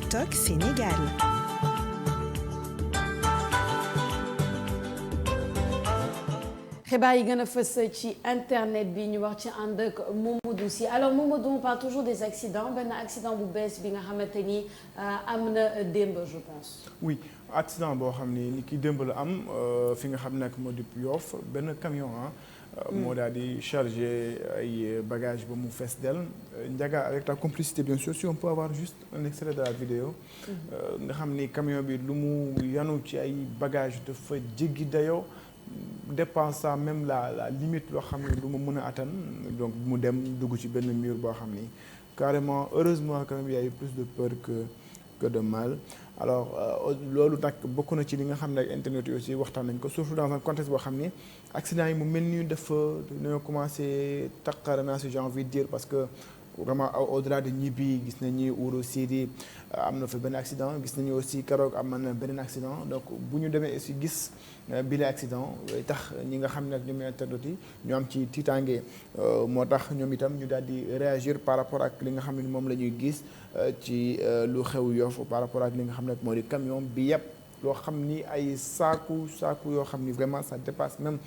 TikTok Sénégal. xibaar yi gën a fës ci internet bi ñu wax ci ànd ak Mamadou Sy alors Mamadou on parle toujours des accidents benn accident bu bees bi nga xamante ni am na démb je pense. oui accident boo xam ni ki démb la am fi nga xam nag moo di Yoff benn camion moo daal di chargé ay bagages ba mu fees del Ndiaga avec ta complicité bien sûr si on peut avoir juste un extrait de la vidéo nga xam ni camion bi lu mu yanu ci ay bagages dafa jéggi dayoo. Dépassant même la limite loo xam ne lu ma mën a atteindre donc mu dem dugg ci benn mur boo xam ni carrément heureusement quand même il y a eu plus de peur que de mal alors loolu nag bokk na ci li nga xam ne ak internet yi aussi waxtaan nañ ko surtout dans un contexte boo xam ni accident yi mu mel ni dafa dañoo commencé taqarana si j'ai envie de dire parce que vraiment au-delà de ñibbi gis nañu Ouro Sidi am na fa benn accident gis nañu aussi keroog am na beneen accident donc bu ñu demee aussi gis bile accident tax ñi nga xam ne nag ñoom internautes yi ñu am ci tiitaange moo tax ñoom itam ñu daal di réagir par rapport ak li nga xam ne moom la ñuy gis ci lu xew Yoff par rapport ak li nga xam ne moo di camion bi yëpp loo xam ni ay saaku yoo xam ni vraiment ça dépasse même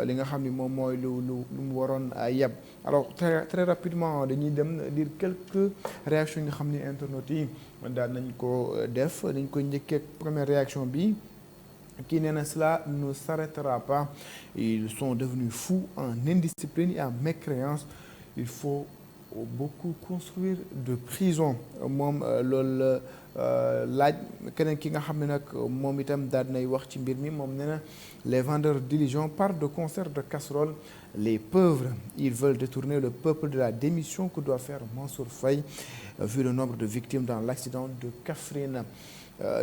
li nga xam ni moom mooy lu mu waroon yeb alors très rapidement dañuy dem dire quelques réactions yi nga xam ni internautes yi daal nañ ko def dañ koy njëkkee première réaction bi kii nee na cela ne s'arrêtera pas ils sont devenus fous en indiscipline et en mécréance il faut beaucoup construire de prison moom loolu laaj keneen ki nga xam ne nag moom itam daal nay wax ci mbir mi moom nee na les vendeurs diligents partent de concerts de casseroles les pauvres ils veulent détourner le peuple de la démission que doit faire Mansour Faye vu le nombre de victimes dans l'accident de Kaffrine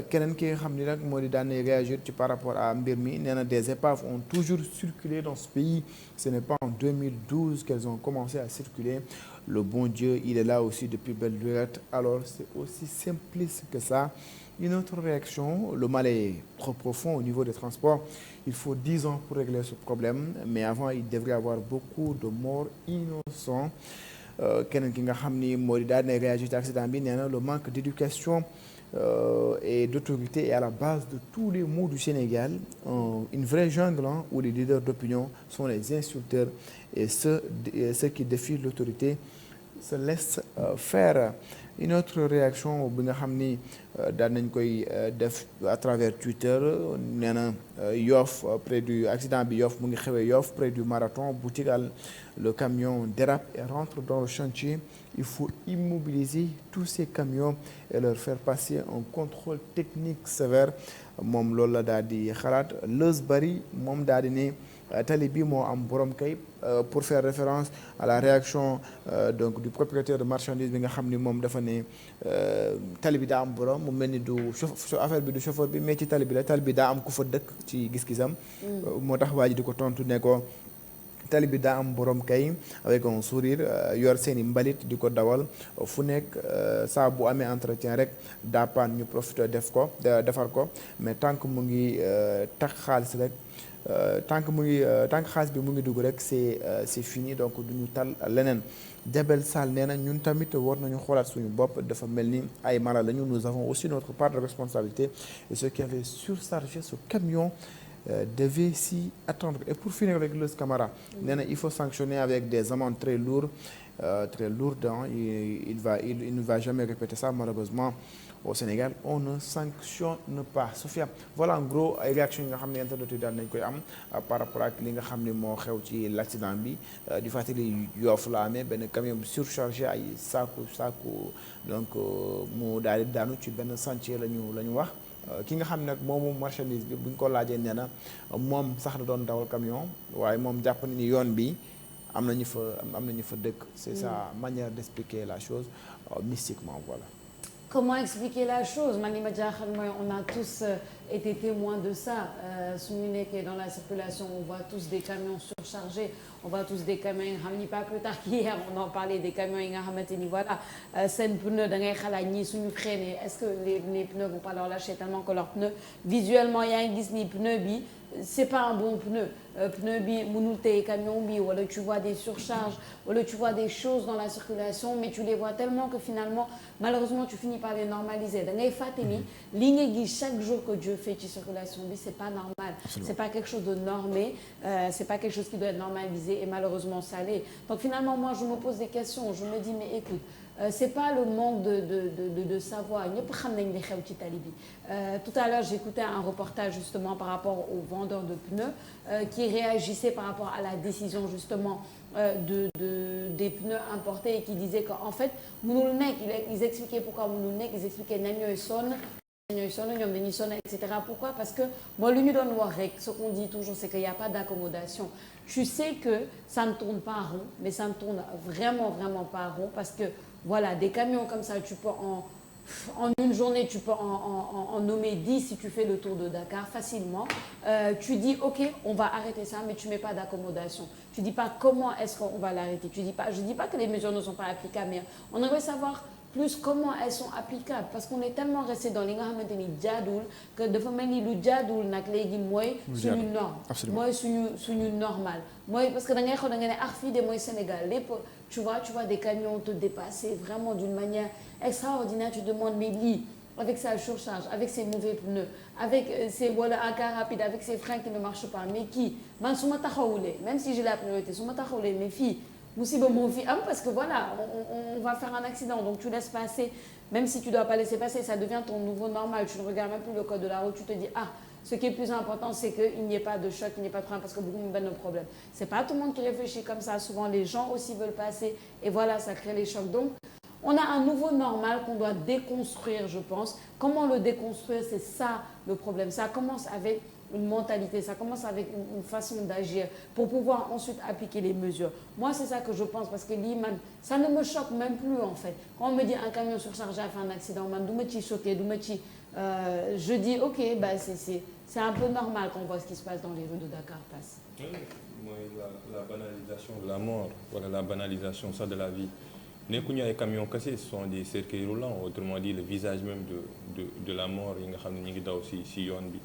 keneen ki nga xam ni nag moo di daan réagir ci par rapport à mbir mi nee na des épaves ont toujours circulé dans ce pays ce n'est pas en 2012 qu'elles ont commencé à circuler le bon Dieu il est là aussi depuis belle lurette alors c'est aussi simpliste que ça une autre réaction le mal est trop profond au niveau des transports il faut 10 ans pour régler ce problème mais avant il devrait y avoir beaucoup de morts innocents keneen ki nga xam ni moo di daan réagir ci accident bi nee na le manque d'éducation et d'autorité est à la base de tous les maux du Sénégal une vraie jungle où les leaders d'opinion sont les insulteurs et ceux qui défient l'autorité se laissent faire une autre réaction bi nga xam ni daan nañ koy def à travers Twitter nee na Yoff près du accident bi Yoff mu ngi xewee Yoff près du marathon Boutigal le camion dérape et rentre dans le chantier il faut immobiliser tous ces camions et leur faire passer un contrôle technique sévère moom loolu la daal di xalaat Leuz Bari moom daal di ne tali bi moo am borom kay pour faire référence à la réaction donc du propriétaire de marchandise bi nga xam ni moom dafa ne tali bi daa am borom mu mel ni du affaire bi du chauffeur bi mais ci tali bi la tali bi daa am ku fa dëkk ci gis-gisam moo tax waa ji di ko tontu ne ko tali bi daa am borom kay avec un sourire yor seeni mbalit di ko dawal fu nekk saa bu amee entretien rek daa paan ñu profité defar ko mais tant que mu ngi tax xaalis rek tant que xaalis bi mu ngi dugg rek c'est fini donc duñu tal leneen Jabel Sall nee na ñun tamit war nañu xoolaat suñu bopp dafa mel ni ay mala lañu nous avons aussi notre part de responsabilité et ceux qui avaient surchargé ce camion devait s'y attendre et pour finir avec Leuz Camara nee na il faut sanctionner avec des amendes très lourdes il ne va jamais répéter ça malheureusement au Sénégal on ne sanctionne pas Sophia voilà en gros ay réactions yi nga xam ne internet yi daal nañ koy am par rapport ak li nga xam ne moo xew ci l'accident bi di fàttali Yoff la amee benn camion bi surchargé ay saaku donc mu daal di daanu ci benn chantier la ñu wax ki nga xam ne nag moomu marchandise bi bu ñu ko laajee nee na moom sax da doon dawal camion waaye moom jàpp na ni yoon bi am na ñu fa dëkk c'est sa manière d'expliquer la chose mystiquement voilà. Comment expliquer la chose man li ma jaaxal mooy on a tous été témoins de ça suñu nekkee dans la circulation on voit tous des camions surchargés on voit tous des camions yi nga xam ni pas plus tard qu'hier on en parlait des camions yi nga xamante ni voilà seen pneu da ngay xalaat ñii suñu freiné est-ce que les pneus vont pas leur lâcher tellement que leurs pneus visuellement yaa ngi gis ni pneu bi c'est pas un bon pneu pneu bi mënul téye camion bi wala tu vois des surcharges wala tu vois des choses dans la circulation mais tu les vois tellement que finalement malheureusement tu finis par les normaliser da ngay fàtte ni li nga gis chaque jour que Dieu fait ci circulation bi c'est pas normal. Absolument. C'est pas quelque chose de normé c'est pas quelque chose qui doit être normalisé et malheureusement ça l'est. Donc finalement moi je me pose des questions je me dis mais écoute c'est pas le manque de savoir ñëpp xam nañ li xew ci tali bi tout à l'heure j'écoutais un reportage justement par rapport aux vendeurs de pneus qui réagissaient par rapport à la décision justement des pneus importés et qui disaient qu'en fait mënul nekk ils expliquaient pourquoi mënul nekk ils expliquaient ñan ñooy sonn ñoom dañuy sonn et cetera pourquoi parce que mooy lu ñu doon wax rek ce qu'on dit toujours c'est qu'il y a pas d'accommodation tu sais que ça ne tourne pas rond mais ça ne tourne vraiment pas rond parce que voilà des camions comme ça tu peux en une journée tu peux en nommer 10 si tu fais le tour de Dakar facilement tu dis ok on va arrêter ça mais tu mets pas d'accommodation tu dis pas comment est-ce qu'on va l'arrêter je dis pas que les mesures ne sont pas applicables mais on aimerait savoir plus comment elles sont applicables parce qu'on est tellement resté dans li nga xamante ni jaaduwul que dafa mel ni lu jaaduwul nag léegi mooy suñu norme mooy suñu normal mooy parce que da ngay xool da nga ne fii de mooy Sénégal lépp tu vois des camions te dépasser vraiment d'une manière extraordinaire tu te demandes mais lii avec sa surcharge avec ses mauvais pneus avec ses voilà un car rapide avec ses freins qui ne marchent pas mais kii man su ma taxawulee même si j'ai la priorité su ma taxawulee mais fii musiba moo fi am parce que voilà on va faire un accident donc tu laisses passer même si tu dois pas laisser passer ça devient ton nouveau normal tu ne regardes même plus le code de la route tu te dis ce qui est plus important c'est que il n'y ait pas de choc il n'y ait pas de frein parce que beaucoup benn problème c'est pas tout le monde qui réfléchit comme ça souvent les gens aussi veulent passer et voilà ça crée les chocs donc on a un nouveau normal qu'on doit déconstruire je pense comment le déconstruire c'est ça le problème ça commence avec une mentalité, ça commence avec une façon d'agir pour pouvoir ensuite appliquer les mesures. Moi, c'est ça que je pense parce que l'imam, ça ne me choque même plus en fait. Quand on me dit un camion surchargé a fait un accident, man, du ma ci choqué, je dis ok, bah c'est un peu normal qu'on voit ce qui se passe dans les rues de Dakar passe. Mooy la banalisation de la mort, voilà la banalisation ça de la vie. Nekkuñu ay camions cassés, ce sont des cercueils roulants, autrement dit le visage même de la mort yi nga xam ne ñu ngi daw si yoon bi.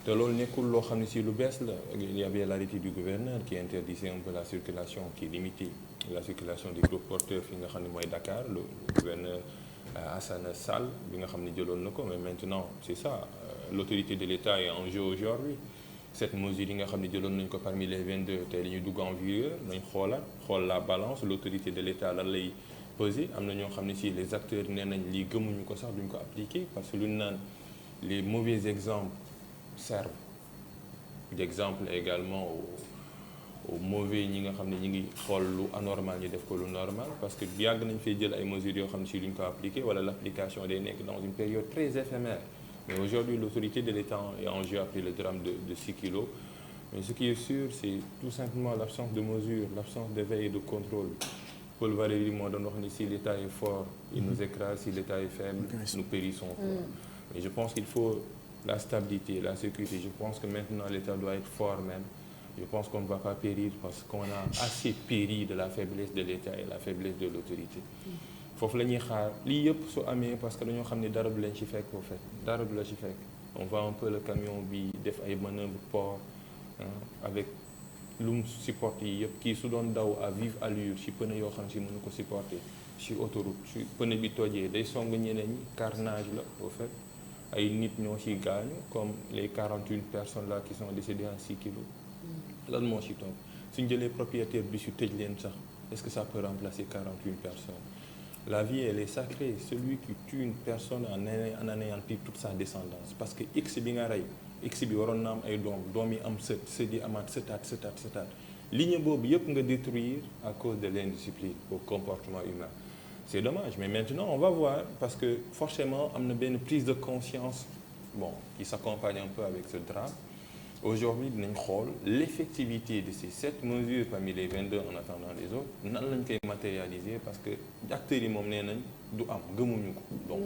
te loolu nekkul loo xam ne si lu bees la il y avait l'arrêté du gouverneur qui interdisait un peu la circulation qui limitait la circulation des gros porteurs fi nga xam ne mooy Dakar le gouverneur Assane Sall bi nga xam ne jëloon na ko mais maintenant c'est ça l'autorité de l'État est en jeu aujourd'hui cette mesure yi nga xam ne jëloon nañ ko parmi les 22 tey la ñuy dugg en vigueur nañ xool la balance l'autorité de l'État lan lay peser am na ñoo xam ne si les acteurs nee nañ lii gëmuñu ko sax duñ ko appliquer parce que lu ñu naan les mauvais exemples servent d'exemple également au mauvais ñi nga xam ne ñi ngi xool lu anormal ñu def ko lu normal parce que yàgg nañ fay jël ay mesures yoo xam ne si duñ ko appliquer wala l'application day nekk dans une période très éphémère mais aujourd'hui l'autorité de l'État est en jeu après le drame de 6 kilos mais ce qui est sûr c'est tout simplement l'absence de mesures l'absence de veille et de contrôle Paul Valéry moo doon wax ni si l'État est fort il nous écrase si l'État est faible nous périssons mais je pense qu'il faut la stabilité, la sécurité. Je pense que maintenant l'État doit être fort même. Je pense qu'on ne va pas périr parce qu'on a assez péri de la faiblesse de l'État et la faiblesse de l'autorité. Foofu la ñuy xaar lii yëpp su amee parce que dañoo xam ne dara du leen ci fekk au fait dara du la ci fekk. On voit un peu le camion bi def ay manœuvres port avec lu mu supporté yi yëpp kii su doon daw à vive allure ci pneu yoo xam si mënu ko supporter ci autoroute ci pneu bi tojee day song ñeneen ñi carnage la au fait. ay nit ñoo ci gaañu comme les 41 personnes là qui sont décédées en 6 kilos lan moo ci toog suñ jëlee propriétaire bi su tëj leen sax est-ce que ça peut remplacer 41 personnes la vie elle est sacrée celui qui tue une personne en anéantit toute sa descendance parce que x bi nga rey x bi waroon na am ay doom yi am sët yi amaat sëtaat ligne boobu yëpp nga détruire à cause de l'indiscipline au comportement humain c'est dommage mais maintenant on va voir parce que forcément am na benn prise de conscience bon qui s'accompagne un peu avec ce drame aujourd'hui dinañ xool l'effectivité de ces 7 mesures parmi les 22 en attendant les autres nan lañ koy matérialiser parce que acteurs yi moom nee nañ du am gëmuñu ko donc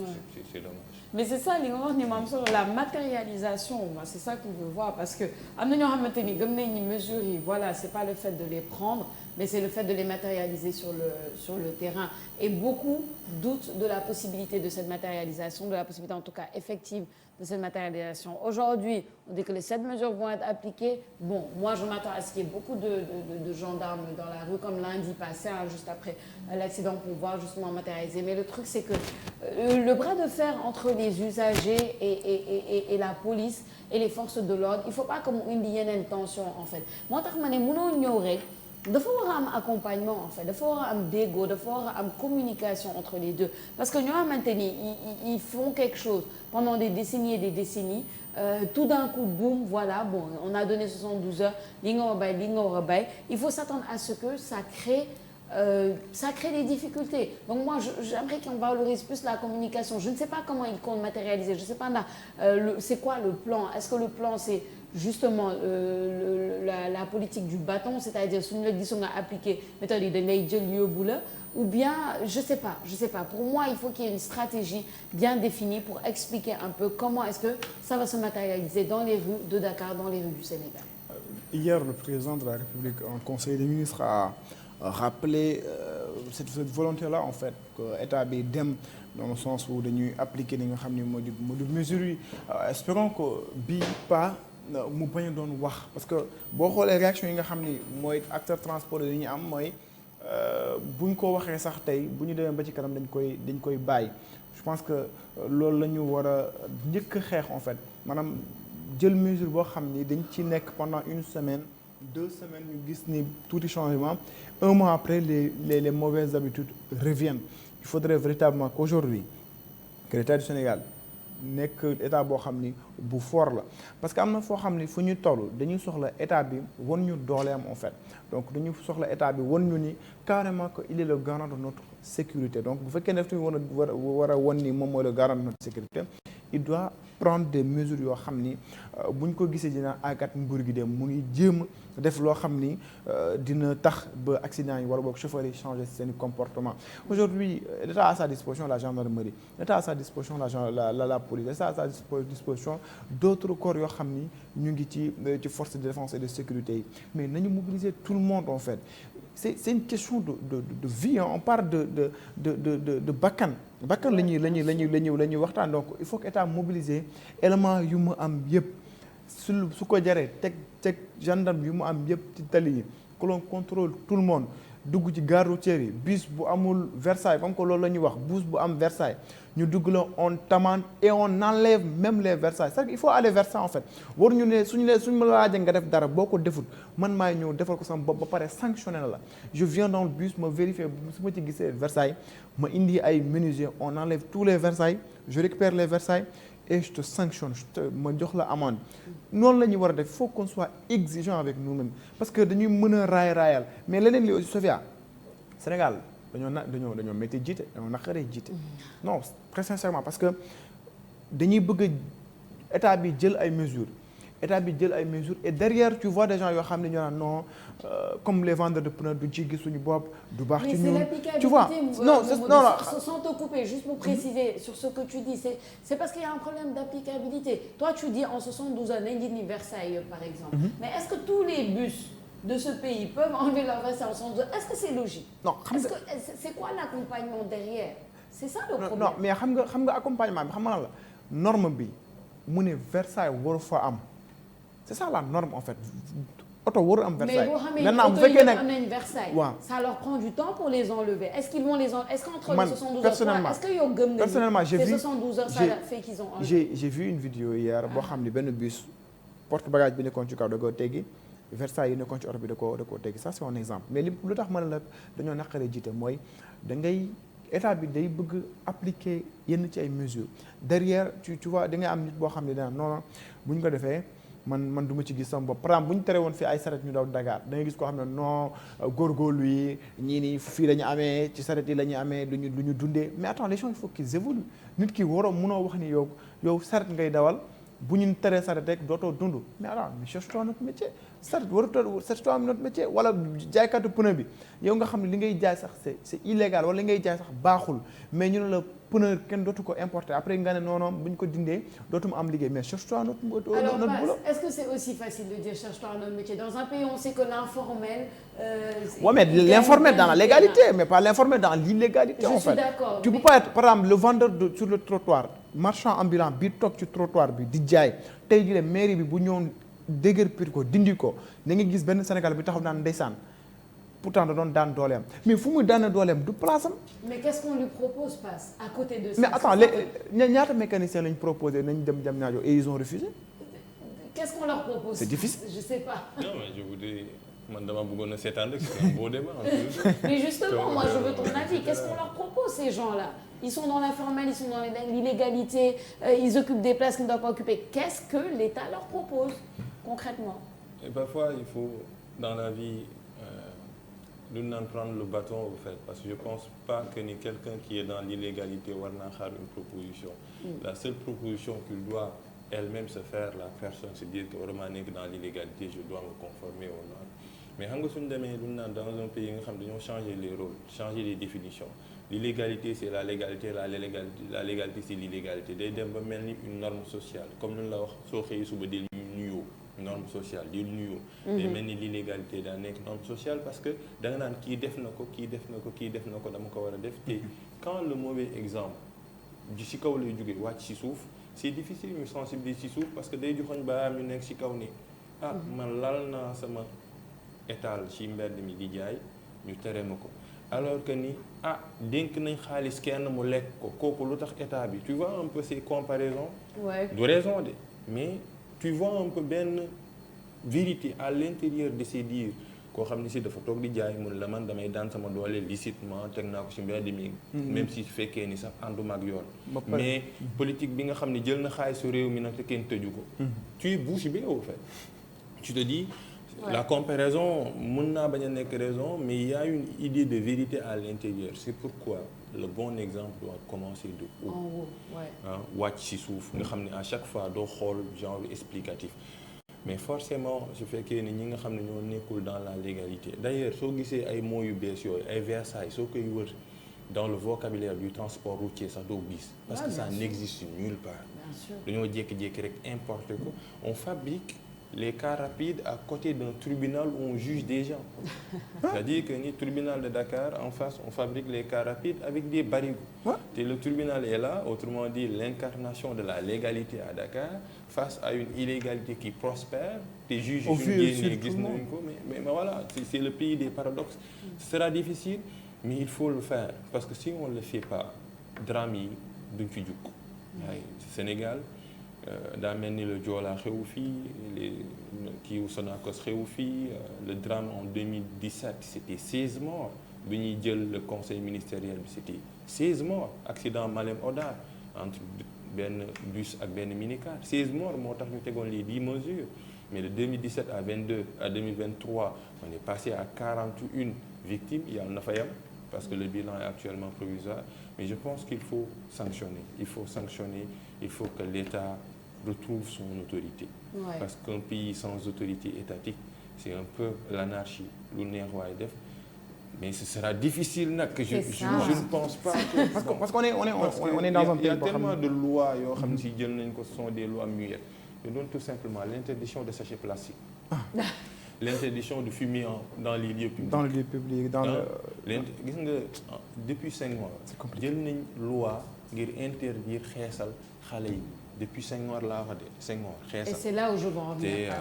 c'est dommage. Mais c'est ça li nga wax ni maam solo la matérialisation moi c'est ça qu'on veut voir parce que am na ñoo xamante ni gëm nañ ni mesures yi voilà c'est pas le fait de les prendre mais c'est le fait de les matérialiser sur le terrain et beaucoup doutent de la possibilité de cette matérialisation de la possibilité en tout cas effective de cette matérialisation. Aujourd'hui, on dit que les 7 mesures vont être appliquées. Bon, moi je m'attends à ce qu'il y ait beaucoup de gendarmes dans la rue comme lundi passé, juste après l'accident pour voir justement matérialiser. Mais le truc c'est que le bras de fer entre les usagers et la police et les forces de l'ordre, il faut pas que mu indi yeneen tension en fait. Moo tax ma ne mënoo ñëw rek dafa war a am accompagnement en fait dafa war a am déggoo dafa war a am communication entre les deux parce que ñoo xamante ni ils font quelque chose pendant des décennies et des décennies tout d'un coup boum voilà bon on a donné 72 heures li nga war a bàyyi li nga war a bàyyi il faut s'attendre à ce que ça crée des difficultés donc moi j'aimerais qu'on valorise plus la communication je ne sais pas comment ils comptent matérialiser je ne sais pas ndax c'est quoi le plan est-ce que le plan c'est justement la politique du bâton c'est-à-dire suñu la gisu nga appliquer méthode yi dañ lay jël yóbbu la ou bien je sais pas pour moi il faut qu'il y ait une stratégie bien définie pour expliquer un peu comment est-ce que ça va se matérialiser dans les rues de Dakar dans les rues du Sénégal. Hier le président de la République en conseil des ministres a rappelé cette volonté-là en fait que état bi dem dans le sens où dañuy appliquer li nga xam ne moo di mesures yi espérons que bii pas mu bañ a doon wax parce que boo xoolee réaction yi nga xam ni mooy acteur transport yi ñu am mooy buñ ko waxee sax tey bu ñu demee ba ci kanam dañ koy bàyyi je pense que loolu la ñu war a njëkk a xeex en fait maanaam jël mesure boo xam ni dañ ci nekk pendant 1 semaine 2 semaines ñu gis ni tuuti changement 1 mois après les mauvaises habitudes reviennent il faudrait véritablement qu'aujourd'hui que l'État du Sénégal nekk état boo xam ni bu fort la parce que am na foo xam ni fu ñu toll dañuy soxla état bi wan ñu dooleem en fait donc dañu soxla état bi wan ñu ni carrément que il est le garant de notre sécurité donc bu fekkee ne daf ñu war a wan ni moom mooy le garant de notre sécurité il doit prendre des mesures yoo xam ni bu ñu ko gisee dina àggat nguur gi dem mu ngi jéem def loo xam ni dina tax ba accident yi wala boog chauffeurs yi changer seen comportement aujourd'hui l'État a à sa disposition la gendarmerie l'État a à sa disposition la police l'État a à sa disposition d'autres corps yoo xam ni ñu ngi ci force de défense et de sécurité yi mais nañu mobiliser tout le monde en fait c'est une question de vie on parle de bakkan la ñuy waxtaan donc il faut que état mobiliser élément yu mu am yëpp su ko jaree teg gendarme yu mu am yëpp ci tali yi que l'on contrôle tout le monde dugg ci gare routière yi bus bu amul Versailles comme que loolu la ñuy wax bus bu am Versailles ñu dugg la on t'amende et on enlève même les Versailles c'est-à-dire il faut aller vers ça en fait war ñu ne suñu ma laajee nga def dara boo ko defut man maay ñëw defal ko sama bopp ba pare sanctionné la je viens dans le bus ma vérifier su ma ci gisee Versailles ma indi ay menuisier on enlève tous les Versailles je récupère les Versailles et je te sanctionne ma jox la amende noonu la ñuy war a def il faut qu'on soit exigeant avec nous-mêmes parce que dañuy mën a raayal mais leneen li aussi Sofia Sénégal dañoo métti jiite dañoo naqaree jiite non très sincèrement parce que dañuy bëgg état bi jël ay mesures et derrière tu vois des gens yoo xam ne ñoo naan non comme les vendeurs de pneus du ci gis suñu bopp du baax ci ñun tu vois non sans te couper juste pour préciser sur ce que tu dis c'est parce qu'il y a un problème d'applicabilité toi tu dis en 72 heures nañ ni Versailles par exemple mais est-ce que tous les bus de ce pays peuvent enlever leur Versailles en 72 heures est-ce que c'est logique non est-ce que c'est quoi l'accompagnement derrière c'est ça le problème non mais xam nga accompagnement bi xam nga la norme bi mu ne Versailles waru fa am c'est ça la norme en fait oto waru am Versailles. mais boo xamee oto yi am nañ Versailles. waaw ça leur prend du temps pour les enlever est-ce qu'ils vont les enlever est-ce qu'entre les 72 heures est-ce que yow gëm nañu personnellement j'ai vu 72 heures ça fait qu'ils ont enlevé. j'ai vu une vidéo hier boo xam ni benn bus porte bagage bi nekkoon ci kaw da koo teggi Versailles yi nekkoon ci oto bi da koo teggi ça c'est un exemple mais lu tax ma ne la dañoo naqaree jiite mooy da ngay état bi day bëgg appliquer yenn ci ay mesures derrière tu vois da ngay am nit boo xam ne dana non bu ñu ko defee man du ma ci gis sama bopp par exemple bu ñu tere woon fii ay saret ñu daw Dakar da ngay gis koo xam ne non góorgóorlu yi ñii nii fii la ñu amee ci saret yi la ñu amee lu ñu dundee mais attends les gens il faut qu'ils évoluent nit ki waroo mënoo wax ni yow saret ngay dawal bu ñu teree saret rek dootoo dund mais alors mais cherche-toi notre métier saret warutoo cherche-toi notre métier wala jaaykatu pneu bi yow nga xam ne li ngay jaay sax c'est illégal wala li ngay jaay sax baaxul mais ñu ne la pneu kenn dootu ko importer après nga ne non bu ñu ko dindee dootuma am liggéey mais cherche-toi notre boulot. Alors est-ce que c'est aussi facile de dire cherche-toi notre métier dans un pays où on sait que l'informel ouais, mais l'informel dans la légalité mais pas l'informel dans l'illégalité en fait. Je suis d'accord. Tu peux pas être par exemple le vendeur sur le trottoir marchand ambulant bi toog ci trottoir bi di jaay tey jii mairie bi bu ñëwoon déguerpir ko dindi ko da nga gis benn Sénégal bi taxaw naan ndeysaan pourtant da doon daan dooleem mais fu muy daane dooleem du place am. mais qu'est-ce qu'on lui propose passe à côté de ça. mais attends ñaata mécaniciens lañ proposé nañ dem Diamniadio et ils ont refusé. qu'est-ce qu'on leur propose. c'est difficile. je sais pas. non mais je voudrais man dama bëggoon a seetaan rek c'est un beau débat en plus. mais justement moi je veux ton avis qu'est-ce qu'on leur propose ces gens-là. Ils sont dans l'informel, ils sont dans l'illégalité, ils occupent des places qu'ils ne doivent pas occuper. Qu'est-ce que l'État leur propose concrètement? Et parfois, il faut, dans la vie, nous n'en prendre le bâton au fait. Parce que je ne pense pas que ni quelqu'un qui est dans l'illégalité va faire une proposition. La seule proposition qu'il doit elle-même se faire, la personne, c'est dire que vraiment dans l'illégalité, je dois me conformer aux normes. Mais dans un pays, nous avons changé les rôles, changé les définitions. L'illégalité, c'est la légalité, la légalité, c'est l'illégalité. Day dem ba mel ni une norme sociale comme nous la wax soo xëyee suba di nuyoo norme sociale di nuyoo. day mel ni l'illégalité daa nekk norme sociale parce que da nga naan kii def na ko kii def na ko kii def na ko dama ko war a def te quand le mauvais exemple ji ci kaw lay jógee wàcc ci suuf c'est difficile ñu sensibiliser ci suuf parce que day joxoñ ba ñu nekk ci kaw ni ah man lal naa sama étal ci mbedd mi di jaay ñu tere ma ko. alors que ni dénk nañ xaalis kenn mu lekk ko kooku lu tax état bi tu vois un peu ces comparaisons. Ouais. du raison de mais tu vois un peu benn vérité à l'intérieur de ces dires koo xam ni si dafa toog di jaay mun la man damay daan sama doole licitement teg naa ko ci mbedd mi. même si fekkee ni sax ànduma ak yoon. mais politique bi nga xam ne jël na xaalisu réew mi nag te kenn tëju ko. tu es bouche bée au fait. tu te dis. Ouais. La comparaison, mën naa bañ a nekk raison, mais il y a une idée de vérité à l'intérieur. C'est pourquoi le bon exemple doit commencer de haut. En haut, ouais. Wàcc ci suuf nga xam ne à chaque fois doo xool genre explicatif. Mais forcément su fekkee ni ñi nga xam ne ñoo nekkul dans la légalité. D'ailleurs soo gisee ay mots yu bees yooyu ay Versailles soo koy wër dans le vocabulaire du transport routier sax doo gis. Parce que ça n'existe nulle part. Bien sûr. Dañoo jékki-jékki rek importer ko. On fabrique les cars rapides à côté d'un tribunal où on juge des gens. C'est-à-dire que ni tribunal de Dakar, en face, on fabrique les cars rapides avec des barigots. Et le tribunal est là, autrement dit, l'incarnation de la légalité à Dakar face à une illégalité qui prospère. Des juges, mais voilà, c'est le pays des paradoxes. Ce sera difficile, mais il faut le faire. Parce que si on ne le fait pas, drame yi duñ fi jug. Sénégal, daa mel ni le Joola xewu fii kii wu Sonacos xewu fii le drame en 2017 c'était 16 morts bi ñuy jël le conseil ministériel bi c'était 16 morts accident Malem Hodar entre benn bus ak benn minicar 16 morts moo tax ñu tegoon les 10 mesures mais de 2017 à 2023 on est passé à 41 victimes yàlla na fa yam parce que le bilan est actuellement provisoire mais je pense qu'il faut sanctionner il faut que l'État retrouve son autorité. Ouais. Parce qu'un pays sans autorité étatique, c'est un peu l'anarchie, lu neex waay def. Mais ce sera difficile nag que je ne pense pas. Parce qu'on est dans un pays. Il y a tellement de lois yoo xam ne si jël nañ ko ce sont des lois muettes. Je donne tout simplement l'interdiction de sachets plastiques. L'interdiction de fumer dans les lieux publics. Dans les lieux publics, gis nga depuis 5 mois. jël nañ loi ngir interdire xeesal xale yi. Depuis 5 mois là, 5 mois. Et c'est là où je veux en venir.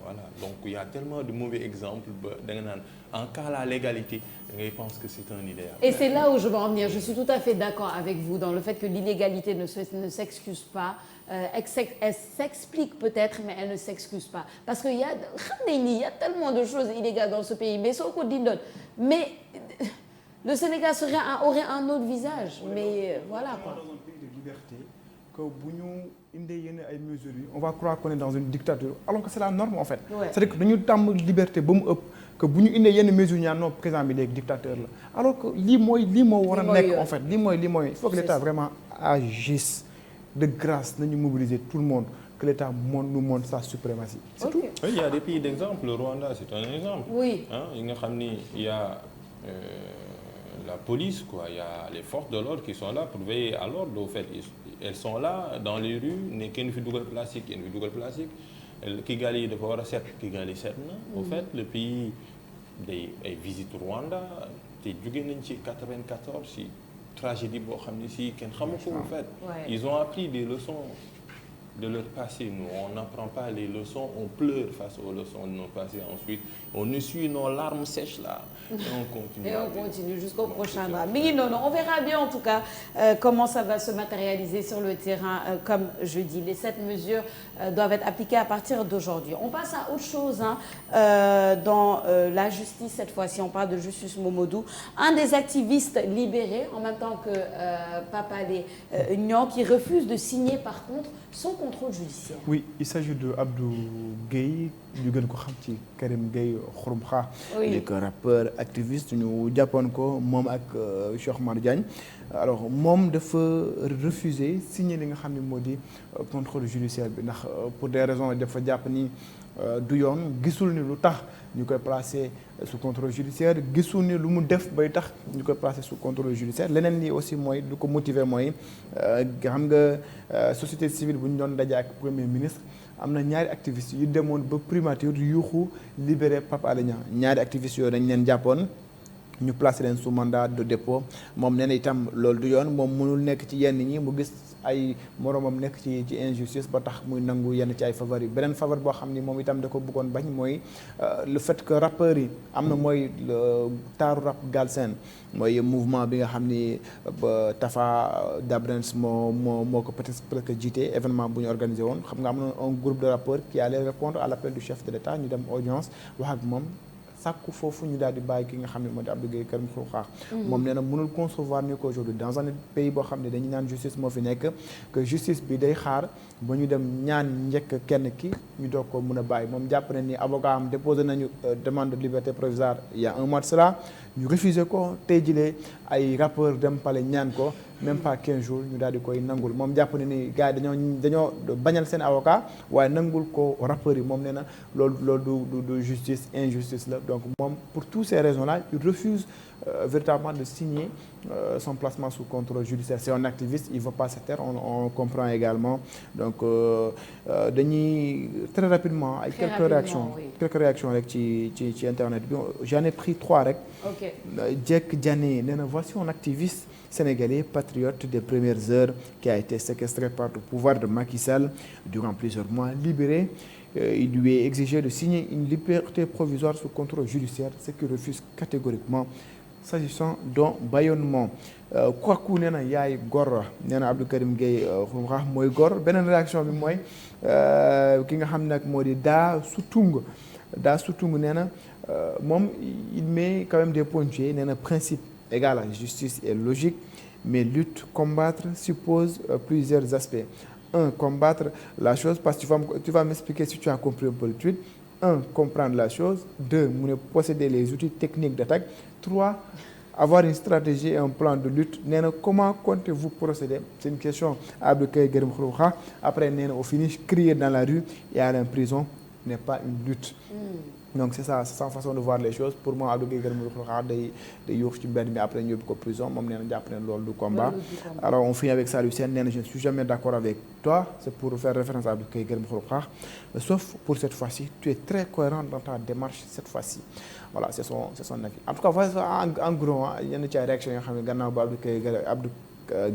Voilà. Donc il y a tellement de mauvais exemples. En cas la légalité, je pense que c'est un idéal. Et c'est là où je veux en venir. Je suis tout à fait d'accord avec vous dans le fait que l'illégalité ne s'excuse pas. Elle s'explique peut-être, mais elle ne s'excuse pas. Parce qu'il y a tellement de choses illégales dans ce pays. Mais le Sénégal aurait un autre visage. Mais voilà quoi. Dans un pays de liberté, que bu ñu indee yenn ay mesures yi on va croire qu'on est dans une dictature alors que c'est la norme en fait. Ouais. C'est-à-dire que dañu tàmm liberté ba mu ëpp que bu ñu indee yenn mesures ñaan non président bi léegi dictateur la alors que lii moo war a nekk en fait lii mooy il faut que l'État vraiment agisse de grâce nañu mobiliser tout le monde que l'État nous montre sa suprématie. C'est tout. Oui, il y a des pays d'exemple. Le Rwanda, c'est un exemple. Oui. Il y a la police, quoi. Il y a les forces de l'ordre qui sont là pour veiller à l'ordre. Au fait, elles sont là dans les rues. Ne kenn fi dugal plastique, kenn fi dugal plastique. Kigali dafa war a set, Kigali set na. Au fait, le pays ay visite Rwanda te jóge nañ ci 94 ci tragédie boo xam ne si kenn xamu ko. En fait, ils ont appris des leçons de leur passé. Nous, on n'apprend pas les leçons, on pleure face aux leçons de nos passés. Ensuite, on essuie nos larmes sèches là. Et on continue. Et on continue jusqu'au prochain drame. Mais non, on verra bien en tout cas comment ça va se matérialiser sur le terrain. Comme je dis, les 7 mesures doivent être appliquées à partir d'aujourd'hui. On passe à autre chose dans la justice cette fois-ci. On parle de Justus Momodou, un des activistes libérés en même temps que Pape Alé Niang qui refuse de signer par contre son contrôle judiciaire. Oui, il s'agit de Abdou Gueye, ñu gën ko xam ci Karim Gueye Xurum Xaa. nekk rappeur activiste ñu jàppoon ko moom ak Cheikh Oumar Diagne. alors moom dafa refuser signer li nga xam ne moo di contrôle judiciaire bi ndax pour des raisons dafa jàpp ni du yoon gisul ni lu tax ñu koy placer sous contrôle judiciaire gisul ni lu mu def bay tax ñu koy placer sous contrôle judiciaire leneen li aussi mooy lu ko motiver mooy xam nga société civile bu ñu doon daje ak premier ministre am na ñaari activistes yu demoon ba primature yuuxu libéré Pape Alé Niang ñaari activistes yooyu dañ leen jàppoon ñu placé leen sous mandat de dépôt moom nee na itam loolu du yoon moom mënul nekk ci yenn ñi mu gis ay moromam nekk ci injustice ba tax muy nangu yenn ci ay faveur yi beneen faveur boo xam ni moom itam da ko bëggoon bañ mooy le fait que rappeurs yi am na mooy taaru rap Galsen mooy mouvement bi nga xam ni ba Tafa Dabrens moo ko peut-être jiite événement bu ñu organisé woon xam nga am na un groupe de rappeurs qui allait répondre à l'appel du chef de l'État ñu dem audience wax ak moom sàkku foofu ñu daal di bàyyi ki nga xam ne moo di Abdou Gueye Karim Xurum Xax moom nee na mënul concevoir ni qu'aujourd'hui dans un pays boo xam ne dañu naan justice moo fi nekk que justice bi day xaar ba ñu dem ñaan njëkk kenn ki ñu doog ko mën a bàyyi moom jàpp na ni avocat am déposé nañu demande de liberté provisoire il y a un mois de cela ñu refusé ko tey jilee ay rappeurs dem pale ñaan ko même pas 15 jours ñu daal di koy nangul moom jàpp ne ni gars yi dañoo bañal seen avocat waaye nangul ko rappeurs yi moom nee na loolu du justice injustice la donc moom pour toutes ces raisons là il refuse véritablement de signer son placement sous contrôle judiciaire. C'est un activiste, il ne va pas se taire, on comprend également. Donc, dañuy très rapidement, avec quelques réactions rek ci internet bi j'en ai pris 3 rek. Ok. Jek Diané nee na voici un activiste sénégalais patriote des premières heures qui a été séquestré par le pouvoir de Macky Sall durant plusieurs mois, libéré. Il lui est exigé de signer une liberté provisoire sous contrôle judiciaire, ce qu'il refuse catégoriquement. S'agissant d'un bâillonnement kooku nee na yaay gor nee na Abdou Karim Gueye Xurum Xax mooy gor beneen réaction bi mooy ki nga xam ne nag moo di daa sutung nee na moom il met quand même des pointillés nee na principe égal à justice et logique mais lutte combattre suppose plusieurs aspects. 1. Combattre la chose parce que tu vas m'expliquer si tu as compris un peu le tweet. 1. Comprendre la chose. 2. Posséder les outils techniques d'attaque. 3. Avoir une stratégie et un plan de lutte. Nee na comment comptez-vous procéder? C'est une question à Abdou Karim Xurum Xax. Après nee na au finish crier dans la rue et aller en prison n'est pas une lutte. Donc c'est ça, c'est sa façon de voir les choses. Pour moi Abdou Karim Xurum Xax day yuux ci mbedd mi après ñu yóbbu ko prison moom nee na jàpp ne loolu du combat. Alors on finit avec Saliou Sène nee na je ne suis jamais d'accord avec toi. C'est pour faire référence à Abdou Karim Xurum Xax. Sauf pour cette fois-ci, tu es très cohérent dans ta démarche cette fois-ci. Voilà, c'est son avis. En tout cas, voilà en gros yenn ci ay réaction yoo xam ne gannaaw ba Abdou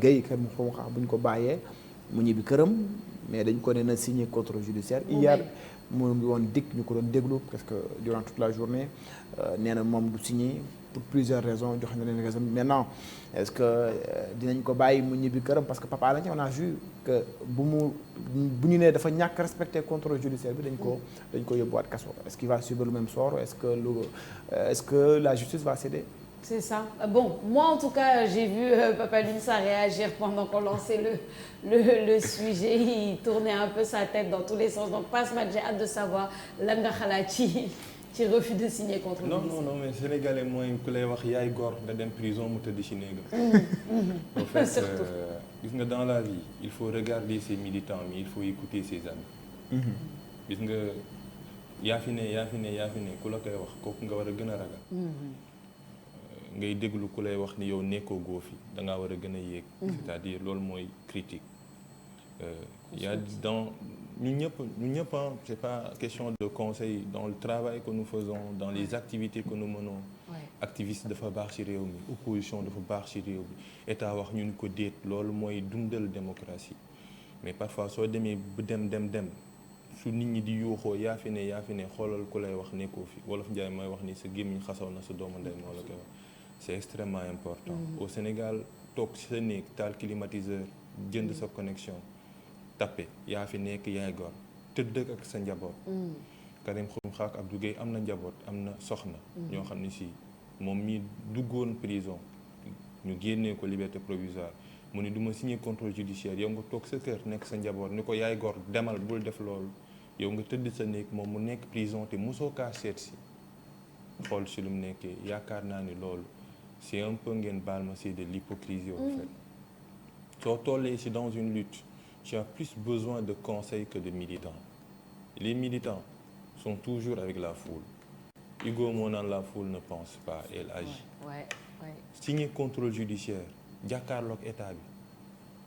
Gueye Karim Xurum Xax bu ñu ko bàyyee mu ñibbi këram mais dañ ko ne na signer contrôle judiciaire. Hier mu ngi woon dikk ñu ko doon déglu parce que durant toute la journée nee na moom du signer pour plusieurs raisons jox na leen raison. Maintenant est-ce que dinañ ko bàyyi mu ñibbi këram parce que Pape Alé Niang on a vu que bu ñu nee dafa ñàkk respecter contrôle judiciaire bi dañ ko yóbbuwaat kaso. Est-ce qu'il va subir le même sort? Est-ce que la justice va céder? C'est ça. Bon, moi en tout cas, j'ai vu Papa Limsa réagir pendant qu'on lançait le sujet. Il tournait un peu sa tête dans tous les sens. Donc, Passemat, j'ai hâte de savoir lan nga xalaat ci refus de signer contre lui. Non, mais Sénégalais mooy ku lay wax yaay góor nga dem prison mu tëdd ci néegam. En fait, gis nga dans la vie il faut regarder ses militants mais il faut écouter ses amis. gis nga yaa fi ne ku la koy wax kooku nga war a gën a ragal. ngay déglu ku lay wax ni yow nekkoo góo fi da ngaa war a gën a yéeg. c'est-à-dire loolu mooy critique. y a dans ñu ñëpp c'est pas question de conseil dans le travail que nous faisons dans les activités que nous menons. activiste dafa baax ci réew mi opposition dafa baax ci réew mi état wax ñu ni ko déet loolu mooy dundal démocratie mais parfois soo demee bu dem su nit ñi di yuuxoo yaa fi ne xoolal ku lay wax nekkoo fi wolof Njaay mooy wax ni sa gémmiñ xasaw na sa doomu ndey moo la koy wax c'est extrêmement important. Au Sénégal toog ci sa néeg taal climatiseur jënd sa connexion tappe yaa fi nekk yaay gor tëdd ak sa njaboot. Karim Xrum Xax Abdou Gueye am na njaboot am na soxna. ñoo xam ne si moom mi duggoon prison ñu génnee ko liberté provisoire mu ne du ma signer contrôle judiciaire yow nga toog sa kër nekk sa njaboot ni ko yaay gor demal bul def loolu yow nga tëdd sa néeg moom mu nekk prison te mosoo kaa seet si xool si lu mu nekkee yaakaar naa ni loolu c'est un peu ngeen baal ma c'est de l'hypocrisie au fait. soo tollee si dans une lutte tu as plus besoin de conseils que de militants. Les militants sont toujours avec la foule. Hugo moo naan la foule ne pense pas, elle agit. Signer contrôle judiciaire jàkkaarloog état bi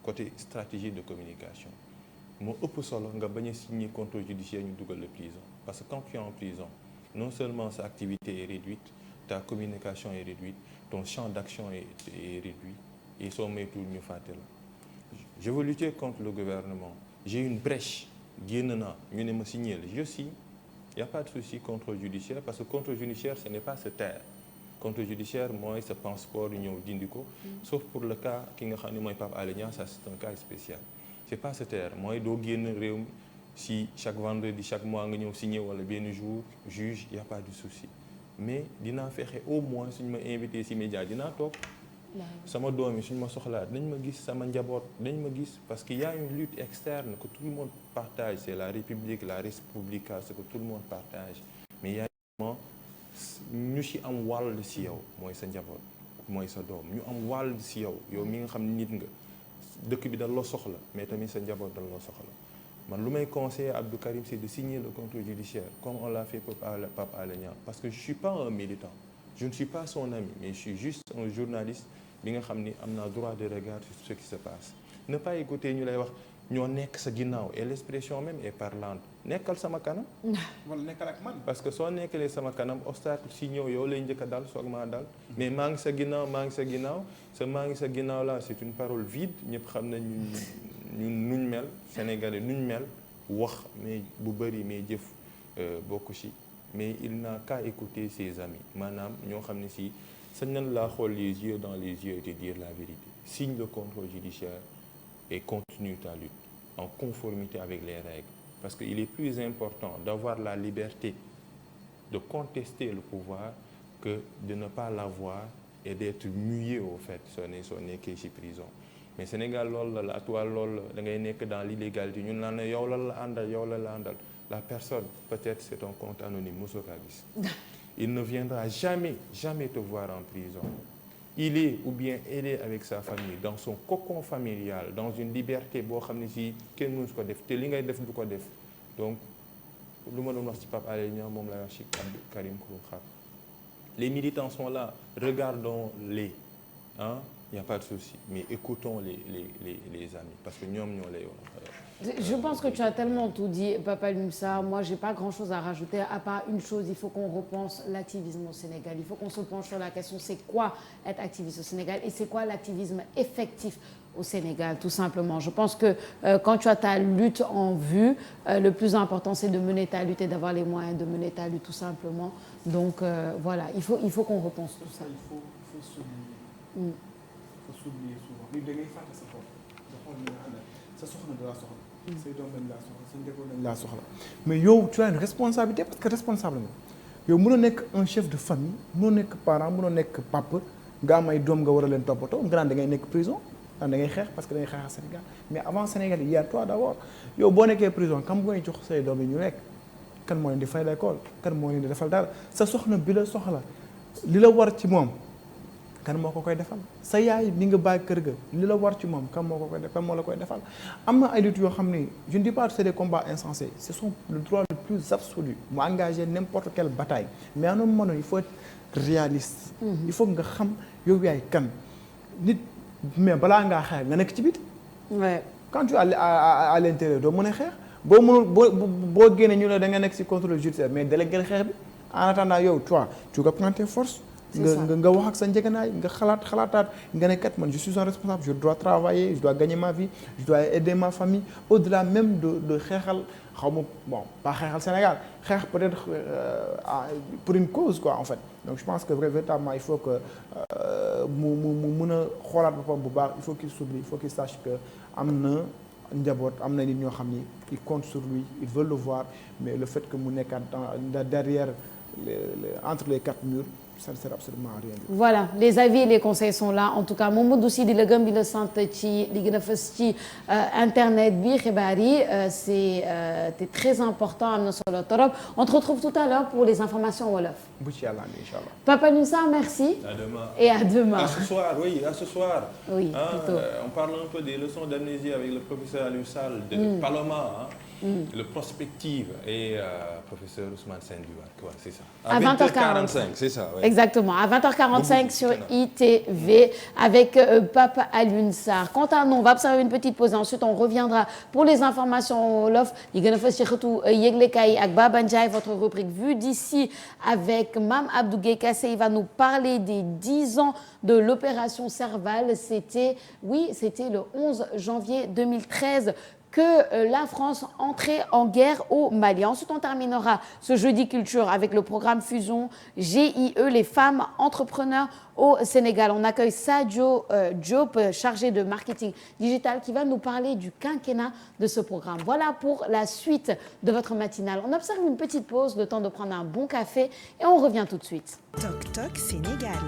côté stratégie de communication moo ëpp solo nga bañ a signer contrôle judiciaire ñu dugal la prison parce que quand tu es en prison non seulement sa activité est réduite, ta communication est réduite, ton champ d'action est réduit et soo moytuwul ñu fàtte la. Je veux lutter contre le gouvernement. J'ai une brèche génn naa ñu ne ma signer je signe. Il n'y a pas de souci contrôle judiciaire parce que contrôle judiciaire ce n'est pas se taire. Contrôle judiciaire mooy sa passeport yu ñëw dindi ko sauf pour le cas ki nga xam ne mooy Pape Alé Niang ça c'est un cas spécial. C'est pas se taire mooy doo génn réew mi si chaque vendredi chaque mois nga ñëw signer wala benn jour juge il n'y a pas de souci mais dinaa fexe au moins suñu ma invité si média dinaa toog. sama doom yi suñu ma soxlaa dañ ma gis sama njaboot dañ ma gis parce qu'il y a une lutte externe que tout le monde partage c'est la République la Respublica c'est que tout le monde partage mais il y a également ñu ci am wàll ci yow mooy sa njaboot mooy sa doom ñu am wàll ci yow mi nga xam nit nga dëkk bi dal la soxla mais tamit sa njaboot dal la soxla man lu may conseiller Abdou Karim c'est de signer le contrôle judiciaire comme on l'a fait pour Pape Alé Niang parce que je suis pas un militant je ne suis pas son ami mais je suis juste un journaliste bi nga xam ni am naa droit de regard sur ce qui se passe ne pas écouter ñu lay wax ñoo nekk sa ginnaaw et l'expression même est parlante nekkal sama kanam. wala nekkal ak man. parce que soo nekkalee sama kanam obstacle si ñëw yow lay njëkk a dal soog maa dal mais maa ngi sa ginnaaw maa ngi sa ginnaaw là c'est une parole vide ñëpp xam nañ ñun nuñ mel sénégalais nuñ mel wax mais bu bëri mais jëf bokku ci mais il n'a qu'à écouter ses amis maanaam ñoo xam ne si sañ nañ laa xool les yeux dans les yeux et te dire la vérité signe le contrôle judiciaire et continue ta lutte en conformité avec les règles parce que il est plus important d'avoir la liberté de contester le pouvoir que de ne pas l'avoir et d'être muet au fait soo nekkee ci prison mais Sénégal loolu la atuwaal loolu da ngay nekk dans l'illégalité ñun naan yow la àndal la personne peut-être c'est un compte anonyme mosoo kaa gis il ne viendra jamais te voir en prison il est ou bien elle est avec sa famille dans son cocon familial dans une liberté boo xam ne si kenn mënu ko def te li ngay def du ko def donc lu ma doon wax ci Pape Alé Niang moom lay wax ci Karim Xrum Xax les militants sont là regardons-les il n'y a pas de souci mais écoutons les amis parce que ñoom ñoo lay wax. Je pense que tu as tellement tout dit, Papa Moussa. Moi, j'ai pas grand-chose à rajouter à part une chose. Il faut qu'on repense l'activisme au Sénégal. Il faut qu'on se penche sur la question c'est quoi être activiste au Sénégal et c'est quoi l'activisme effectif au Sénégal, tout simplement. Je pense que quand tu as ta lutte en vue, le plus important c'est de mener ta lutte et d'avoir les moyens de mener ta lutte, tout simplement. Donc voilà, il faut qu'on repense tout ça. Il faut s'oublier. Il faut s'oublier souvent. Li da ngay fàtte sa bopp nga xool ni nga àndal sa soxna da laa soxla. say doom dañ laa soxla sa njaboot dañ laa soxla mais yow tu as une responsabilité parce que responsable nga yow mënoo nekk un chef de famille mënoo nekk parent mënoo nekk papa nga am ay doom nga war a leen toppatoo nga naan da ngay nekk prison da ngay xeex parce que da ngay xeex Sénégal mais avant Sénégal il y a toi d'abord yow boo nekkee prison kam ngay jox say doom yi ñu nekk kan moo leen di fay l'école kan moo leen di defal dara sa soxna bi la soxla li la war ci moom kan moo ko koy defal sa yaay mi nga bàyyi kër ga li la war ci moom kan moo ko koy def kan moo la koy defal am na ay luttes yoo xam ni je ne dis pas que c'est des combats insensés ce sont le droit le plus absolu mu engager n'importe quelle bataille mais à un moment donné il faut être réaliste il faut nga xam yow yaay kan nit mais balaa ngaa xeex nga nekk ci biti quand tu es à l'intérieur doo mën a xeex boo mënul boo génnee ñu ne da nga nekk ci contrôle judiciaire mais délégué xeex bi en attendant yow toi tu vas prendre tes forces nga wax ak sa njëganaay nga xalaataat nga ne kat man je suis un responsable je dois travailler je dois gagner ma vie je dois aider ma famille au-delà même de xeexal xaw ma bon pas xeexal Sénégal xeex peut-être pour une cause quoi en fait donc je pense que véritablement il faut que mu mën a xoolaat boppam bu baax il faut qu'il s'oublie il faut qu'il sache que am na njaboot am na nit ñoo xam ni ils comptent sur lui ils veulent le voir mais le fait que mu nekkaat derrière entre les quatre murs ça ne sert absolument à rien. Voilà, les avis et les conseils sont là. En tout cas, Mamadou Sy di la gëm di la sant ci li gën a fës ci internet bi xibaar yi c'est très important am na solo torop. On te retrouve tout à l'heure pour les informations wolof. bu ci yàlla inchallah. Papa Alioune Sarr, merci. À demain. Et à demain. À ce soir, oui, à ce soir. Oui, plutôt. On parle un peu des leçons d'amnésie avec le professeur Alioune Sarr de Paloma. Le prospective et professeur Ousmane Sène Duarte, ouais, c'est ça. À 20h45, c'est ça. Ouais. Exactement, à 20h45 sur ITV avec Papa Alioune Sarr. Quant à nous, on va observer une petite pause. Ensuite, on reviendra pour les informations wolof. Yi gën a fës ci xëtu yëglekaay ak Baba Ndiaye, votre rubrique vue d'ici avec Mame Abdou Gueye Kassé. Il va nous parler des 10 ans de l'opération Serval. C'était le 11 janvier 2013. Que la France entrait en guerre au Mali. Ensuite, on terminera ce jeudi culture avec le programme Fusion GIE, les femmes entrepreneurs au Sénégal. On accueille Sadio Diop, chargé de marketing digital, qui va nous parler du quinquennat de ce programme. Voilà pour la suite de votre matinale. On observe une petite pause, le temps de prendre un bon café et on revient tout de suite. Toc Toc Sénégal.